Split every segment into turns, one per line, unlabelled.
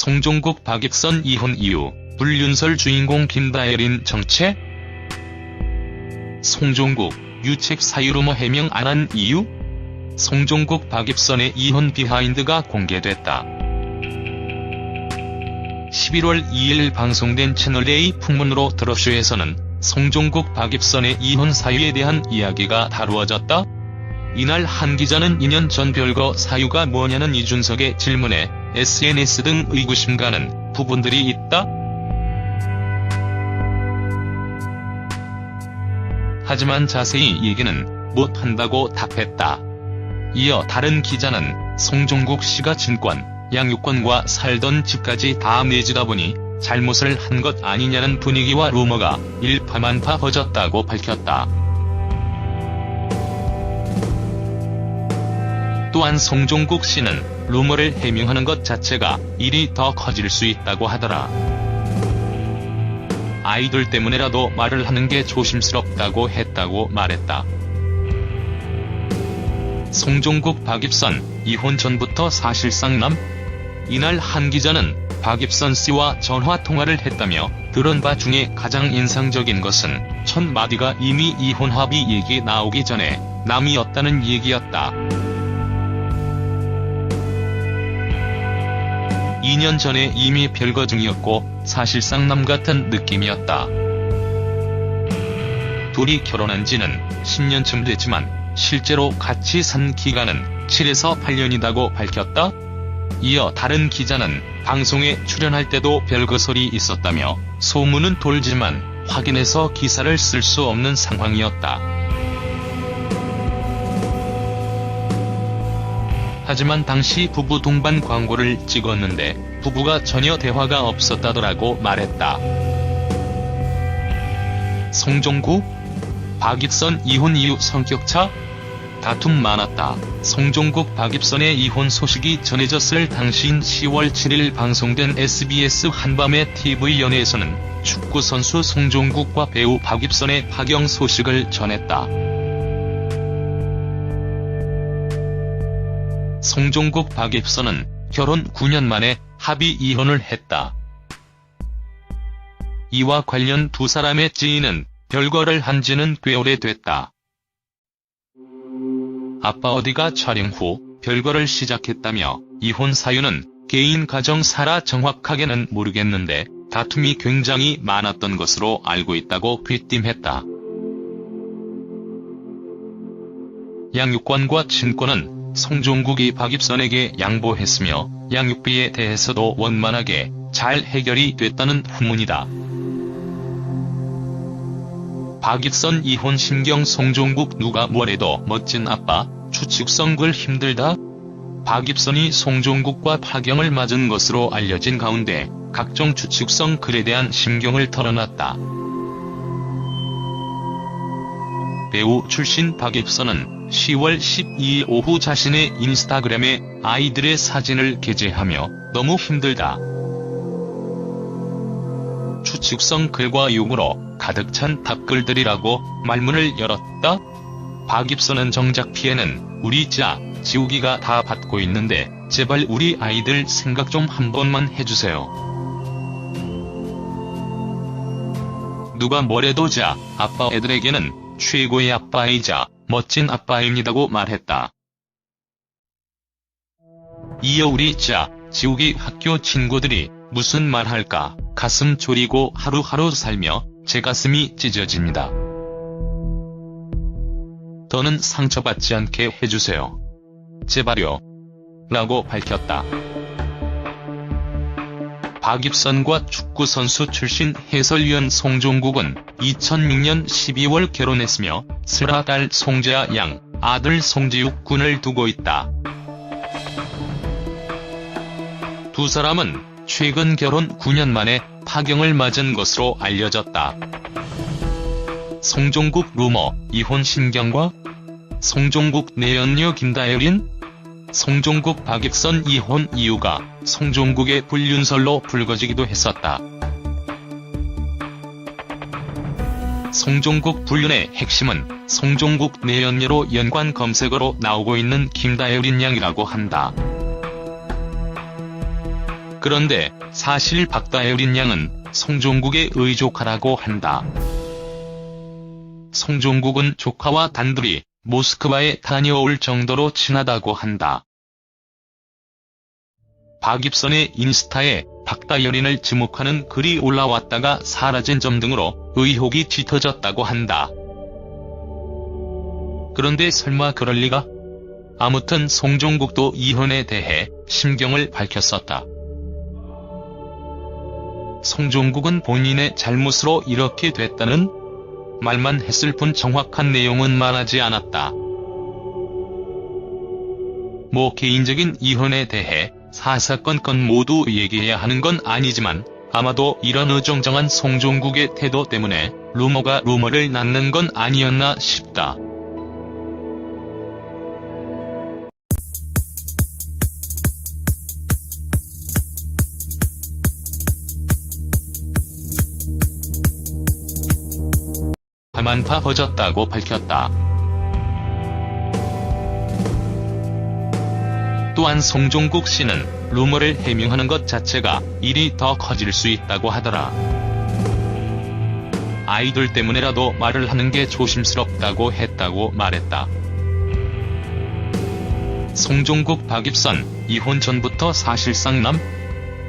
송종국 박익선 이혼 이유, 불륜설 주인공 김다혜린 정체? 송종국, 유책 사유 루머 해명 안 한 이유? 송종국 박익선의 이혼 비하인드가 공개됐다. 11월 2일 방송된 채널A 풍문으로 드러쇼에서는 송종국 박익선의 이혼 사유에 대한 이야기가 다루어졌다. 이날 한 기자는 2년 전 별거 사유가 뭐냐는 이준석의 질문에 SNS 등 의구심 가는 부분들이 있다. 하지만 자세히 얘기는 못한다고 답했다. 이어 다른 기자는 송종국 씨가 증권, 양육권과 살던 집까지 다 내주다 보니 잘못을 한 것 아니냐는 분위기와 루머가 일파만파 퍼졌다고 밝혔다. 또한 송종국 씨는 루머를 해명하는 것 자체가 일이 더 커질 수 있다고 하더라. 아이들 때문에라도 말을 하는 게 조심스럽다고 했다고 말했다. 송종국 박익선, 이혼 전부터 사실상 남? 이날 한 기자는 박익선 씨와 전화통화를 했다며 들은 바 중에 가장 인상적인 것은 첫 마디가 이미 이혼 합의 얘기 나오기 전에 남이었다는 얘기였다. 2년 전에 이미 별거 중이었고 사실상 남 같은 느낌이었다. 둘이 결혼한 지는 10년쯤 됐지만 실제로 같이 산 기간은 7에서 8년이라고 밝혔다. 이어 다른 기자는 방송에 출연할 때도 별거 소리 있었다며 소문은 돌지만 확인해서 기사를 쓸 수 없는 상황이었다. 하지만 당시 부부 동반 광고를 찍었는데 부부가 전혀 대화가 없었다더라고 말했다. 송종국, 박익선 이혼 이유 성격차? 다툼 많았다. 송종국 박익선의 이혼 소식이 전해졌을 당시인 10월 7일 방송된 SBS 한밤의 TV연예에서는 축구선수 송종국과 배우 박익선의 파경 소식을 전했다. 송종국 박익선은 결혼 9년 만에 합의 이혼을 했다. 이와 관련 두 사람의 지인은 별거를 한 지는 꽤 오래됐다. 아빠 어디가 촬영 후 별거를 시작했다며 이혼 사유는 개인 가정사라 정확하게는 모르겠는데 다툼이 굉장히 많았던 것으로 알고 있다고 귀띔했다. 양육권과 친권은 송종국이 박익선에게 양보했으며 양육비에 대해서도 원만하게 잘 해결이 됐다는 후문이다. 박익선 이혼 심경 송종국 누가 뭐래도 멋진 아빠, 추측성 글 힘들다? 박익선이 송종국과 파경을 맞은 것으로 알려진 가운데 각종 추측성 글에 대한 심경을 털어놨다. 배우 출신 박익선은 10월 12일 오후 자신의 인스타그램에 아이들의 사진을 게재하며 너무 힘들다. 추측성 글과 욕으로 가득 찬 답글들이라고 말문을 열었다. 박익선은 정작 피해는 우리 짜, 지우기가 다 받고 있는데 제발 우리 아이들 생각 좀 한 번만 해주세요. 누가 뭐래도 짜, 아빠 애들에게는 최고의 아빠이자 멋진 아빠입니다고 말했다. 이어 우리 짜, 지우기 학교 친구들이 무슨 말 할까 가슴 졸이고 하루하루 살며 제 가슴이 찢어집니다. 더는 상처받지 않게 해주세요. 제발요. 라고 밝혔다. 박익선과 축구선수 출신 해설위원 송종국은 2006년 12월 결혼했으며 슬아딸 송재아 양, 아들 송지욱 군을 두고 있다. 두 사람은 최근 결혼 9년 만에 파경을 맞은 것으로 알려졌다. 송종국 루머, 이혼 심경과 송종국 내연녀 김다혜린? 송종국 박익선 이혼 이유가 송종국의 불륜설로 불거지기도 했었다. 송종국 불륜의 핵심은 송종국 내연녀로 연관 검색어로 나오고 있는 김다혜린 양이라고 한다. 그런데 사실 박다혜린 양은 송종국의 의조카라고 한다. 송종국은 조카와 단둘이 모스크바에 다녀올 정도로 친하다고 한다. 박입선의 인스타에 박다혜린을 지목하는 글이 올라왔다가 사라진 점 등으로 의혹이 짙어졌다고 한다. 그런데 설마 그럴 리가? 아무튼 송종국도 이혼에 대해 심경을 밝혔었다. 송종국은 본인의 잘못으로 이렇게 됐다는 말만 했을 뿐 정확한 내용은 말하지 않았다. 뭐 개인적인 이혼에 대해 사사건건 모두 얘기해야 하는 건 아니지만 아마도 이런 어정쩡한 송종국의 태도 때문에 루머가 루머를 낳는 건 아니었나 싶다. 파만파 퍼졌다고 밝혔다. 또한 송종국 씨는 루머를 해명하는 것 자체가 일이 더 커질 수 있다고 하더라. 아이들 때문에라도 말을 하는 게 조심스럽다고 했다고 말했다. 송종국 박입선 이혼 전부터 사실상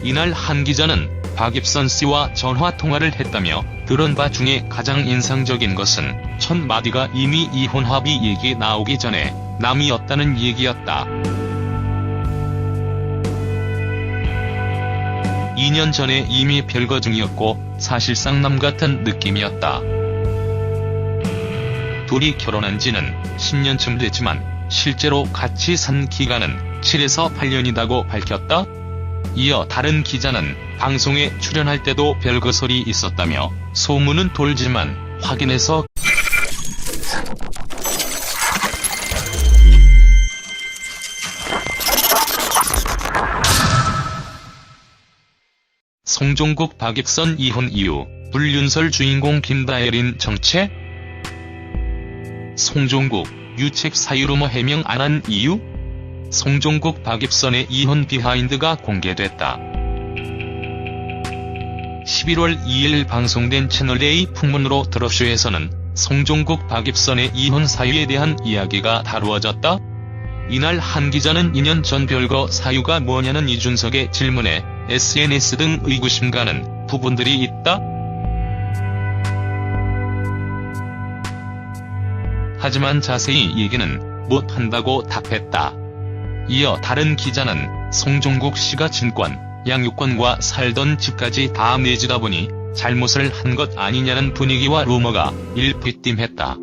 이날 한 기자는 박입선 씨와 전화통화를 했다며 들은 바 중에 가장 인상적인 것은 첫 마디가 이미 이혼 합의 얘기 나오기 전에 남이었다는 얘기였다. 2년 전에 이미 별거 중이었고 사실상 남 같은 느낌이었다. 둘이 결혼한 지는 10년쯤 됐지만 실제로 같이 산 기간은 7에서 8년이라고 밝혔다. 이어 다른 기자는 방송에 출연할 때도 별거 소리 있었다며 소문은 돌지만 확인해서 송종국 박입선 이혼 이후 불륜설 주인공 김다혜린 정체? 송종국 유책 사유 루머 해명 안 한 이유? 송종국 박입선의 이혼 비하인드가 공개됐다. 11월 2일 방송된 채널A 풍문으로 드러쇼에서는 송종국 박입선의 이혼 사유에 대한 이야기가 다루어졌다. 이날 한 기자는 2년 전 별거 사유가 뭐냐는 이준석의 질문에 SNS 등 의구심 가는 부분들이 있다. 하지만 자세히 얘기는 못한다고 답했다. 이어 다른 기자는 송종국 씨가 진권, 양육권과 살던 집까지 다 내주다 보니 잘못을 한 것 아니냐는 분위기와 루머가 일피띵했다.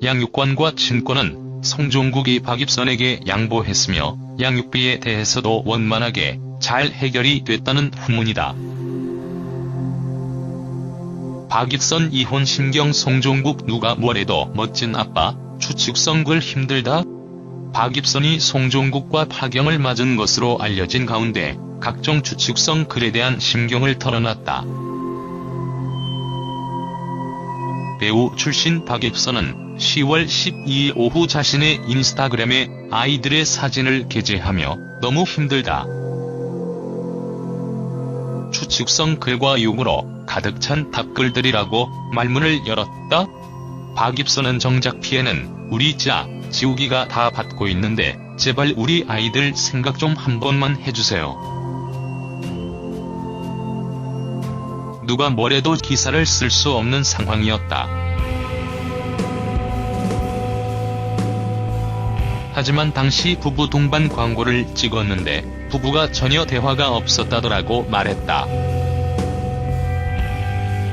양육권과 친권은 송종국이 박입선에게 양보했으며 양육비에 대해서도 원만하게 잘 해결이 됐다는 후문이다. 박입선 이혼 심경 송종국 누가 뭐래도 멋진 아빠, 추측성 글 힘들다? 박입선이 송종국과 파경을 맞은 것으로 알려진 가운데 각종 추측성 글에 대한 심경을 털어놨다. 배우 출신 박입선은 10월 12일 오후 자신의 인스타그램에 아이들의 사진을 게재하며 너무 힘들다. 추측성 글과 욕으로 가득 찬 답글들이라고 말문을 열었다. 박입선은 정작 피해는 우리 지우기가 다 받고 있는데 제발 우리 아이들 생각 좀 한 번만 해주세요. 누가 뭐래도 기사를 쓸 수 없는 상황이었다. 하지만 당시 부부 동반 광고를 찍었는데 부부가 전혀 대화가 없었다더라고 말했다.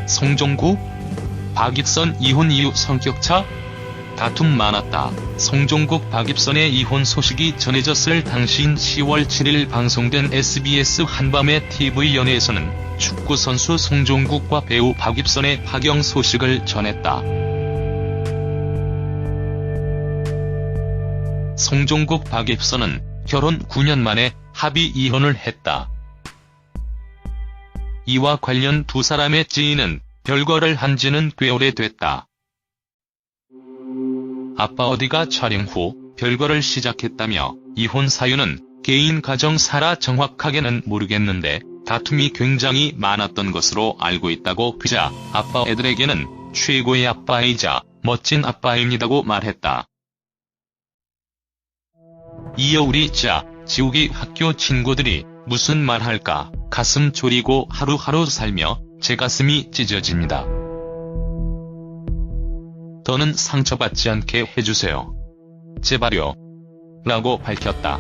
송종국? 박입선 이혼 이후 성격차? 다툼 많았다. 송종국 박입선의 이혼 소식이 전해졌을 당시인 10월 7일 방송된 SBS 한밤의 TV연예에서는 축구선수 송종국과 배우 박입선의 파경 소식을 전했다. 송종국 박입선은 결혼 9년 만에 합의 이혼을 했다. 이와 관련 두 사람의 지인은 별거를 한 지는 꽤 오래됐다. 아빠 어디가 촬영 후 별거를 시작했다며 이혼 사유는 개인 가정사라 정확하게는 모르겠는데 다툼이 굉장히 많았던 것으로 알고 있다고 그자 아빠 애들에게는 최고의 아빠이자 멋진 아빠입니다고 말했다. 이어 우리 지우기 학교 친구들이 무슨 말할까 가슴 졸이고 하루하루 살며 제 가슴이 찢어집니다. 더는 상처받지 않게 해주세요. 제발요. 라고 밝혔다.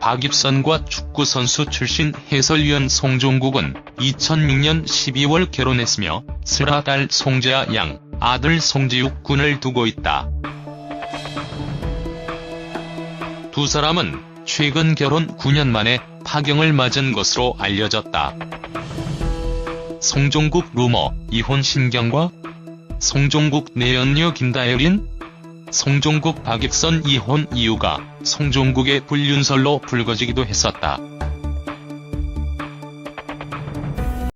박입선과 축구선수 출신 해설위원 송종국은 2006년 12월 결혼했으며 슬아딸 송재아 양, 아들 송지욱 군을 두고 있다. 두 사람은 최근 결혼 9년 만에 파경을 맞은 것으로 알려졌다. 송종국 루머, 이혼 신경과? 송종국 내연녀 김다혜린? 송종국 박익선 이혼 이유가 송종국의 불륜설로 불거지기도 했었다.